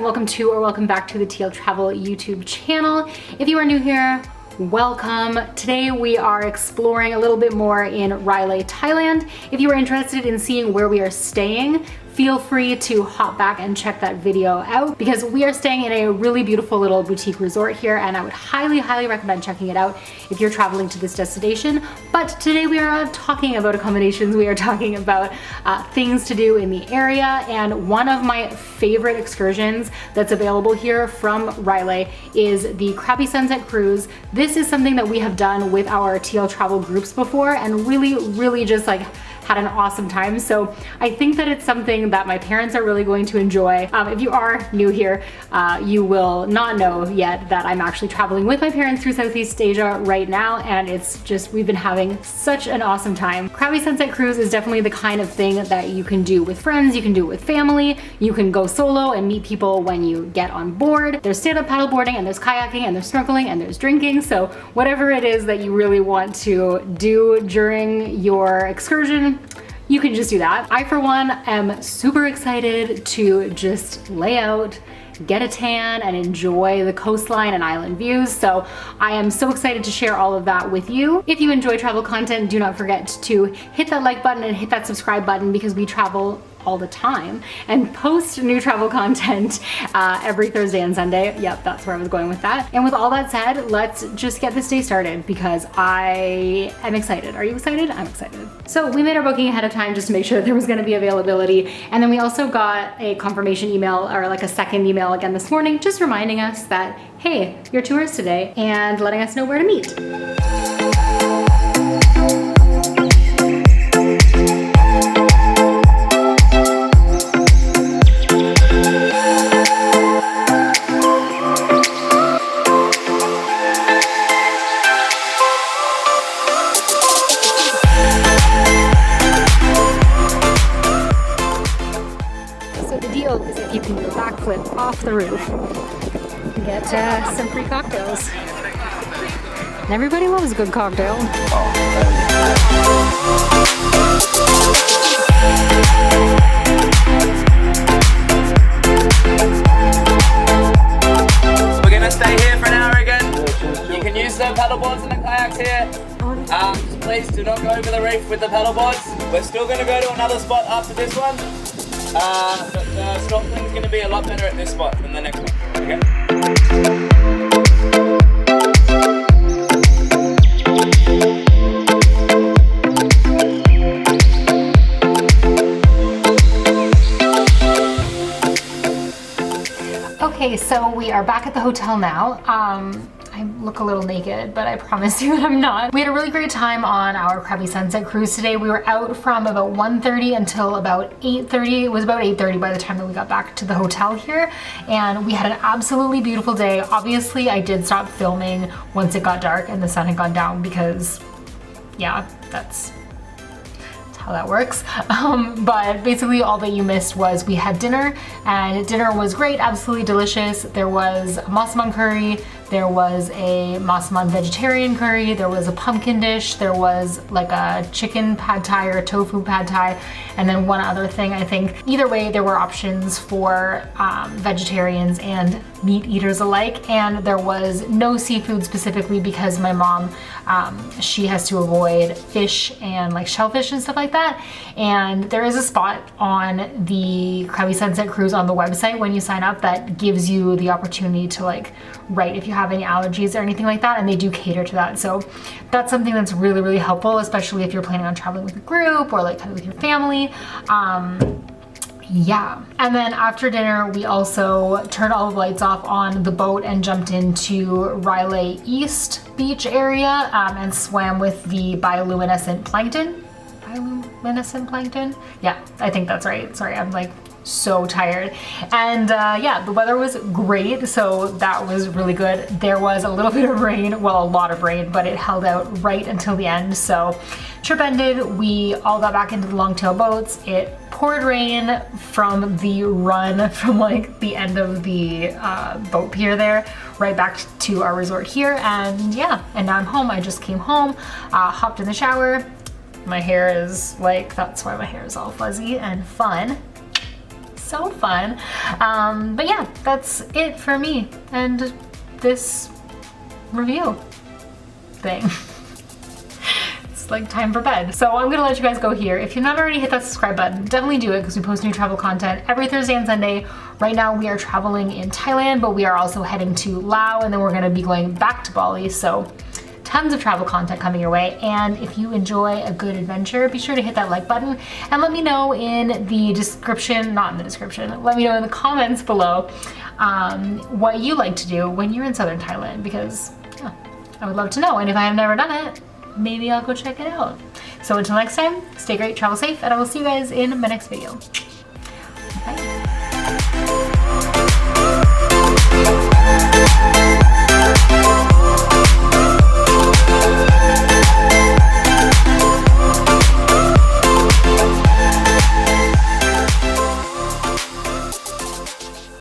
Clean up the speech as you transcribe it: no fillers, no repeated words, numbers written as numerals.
welcome to or welcome back to the TL Travel YouTube channel. If you are new here, welcome. Today we are exploring a little bit more in Railay, Thailand. If you are interested in seeing where we are staying, feel free to hop back and check that video out because we are staying in a really beautiful little boutique resort here, and I would highly recommend checking it out if you're traveling to this destination. But today we are not talking about accommodations, we are talking about things to do in the area, and one of my favorite excursions that's available here from Railay is the Krabi Sunset Cruise. This is something that we have done with our TL Travel groups before and really just like had an awesome time. So I think that it's something that my parents are really going to enjoy. If you are new here, you will not know yet that I'm actually traveling with my parents through Southeast Asia right now, and it's just, we've been having such an awesome time. Krabi Sunset Cruise is definitely the kind of thing that you can do with friends, you can do it with family, you can go solo and meet people when you get on board. There's stand-up paddleboarding and there's kayaking and there's snorkeling and there's drinking. So whatever it is that you really want to do during your excursion, you can just do that. I, for one, am super excited to just lay out, get a tan, and enjoy the coastline and island views. So I am so excited to share all of that with you. If you enjoy travel content, do not forget to hit that like button and hit that subscribe button because we travel all the time and post new travel content every Thursday and Sunday. Yep, that's where I was going with that. And with all that said, let's just get this day started because I am excited. Are you excited? I'm excited. So we made our booking ahead of time just to make sure that there was going to be availability. And then we also got a confirmation email, or like a second email again this morning, just reminding us that, hey, your tour is today, and letting us know where to meet. Is if you can do a backflip off the roof and get some free cocktails. And everybody loves a good cocktail. We're gonna stay here for an hour again. You can use the paddleboards and the kayaks here. Please do not go over the reef with the paddleboards. We're still gonna go to another spot after this one. But snorkeling's going to be a lot better at this spot than the next one, okay? Okay, so we are back at the hotel now. I look a little naked, but I promise you I'm not. We had a really great time on our Krabi Sunset Cruise today. We were out from about 1:30 until about 8:30. It was about 8:30 by the time that we got back to the hotel here, and we had an absolutely beautiful day. Obviously, I did stop filming once it got dark and the sun had gone down because, yeah, that's how that works. But basically all that you missed was we had dinner, and dinner was great, absolutely delicious. There was a massaman curry, there was a massaman vegetarian curry, there was a pumpkin dish, there was like a chicken pad thai or a tofu pad thai, and then one other thing, I think. Either way, there were options for vegetarians and meat eaters alike, and there was no seafood specifically because my mom, she has to avoid fish and like shellfish and stuff like that. And there is a spot on the Krabi Sunset Cruise on the website when you sign up that gives you the opportunity to like write if you have any allergies or anything like that, and they do cater to that. So that's something that's really helpful, especially if you're planning on traveling with a group or like with your family. Yeah. And then after dinner, we also turned all the lights off on the boat and jumped into Railay East Beach area and swam with the bioluminescent plankton. Bioluminescent plankton? Yeah, I think that's right. Sorry, I'm like so tired. And yeah, the weather was great, so that was really good. There was a little bit of rain, well, a lot of rain, but it held out right until the end. So trip ended, we all got back into the longtail boats. It poured rain from the run from like the end of the boat pier there right back to our resort here. And yeah, and now I'm home. I just came home, hopped in the shower. My hair is like, that's why my hair is all fuzzy and fun. so fun. But yeah, that's it for me and this review thing. It's like time for bed. So I'm gonna let you guys go here. If you've not already hit that subscribe button, definitely do it because we post new travel content every Thursday and Sunday. Right now we are traveling in Thailand, but we are also heading to Laos, and then we're gonna be going back to Bali. So tons of travel content coming your way. And if you enjoy a good adventure, be sure to hit that like button and let me know in the description, not in the description, let me know in the comments below what you like to do when you're in southern Thailand, because yeah, I would love to know. And if I have never done it, maybe I'll go check it out. So until next time, stay great, travel safe, and I will see you guys in my next video.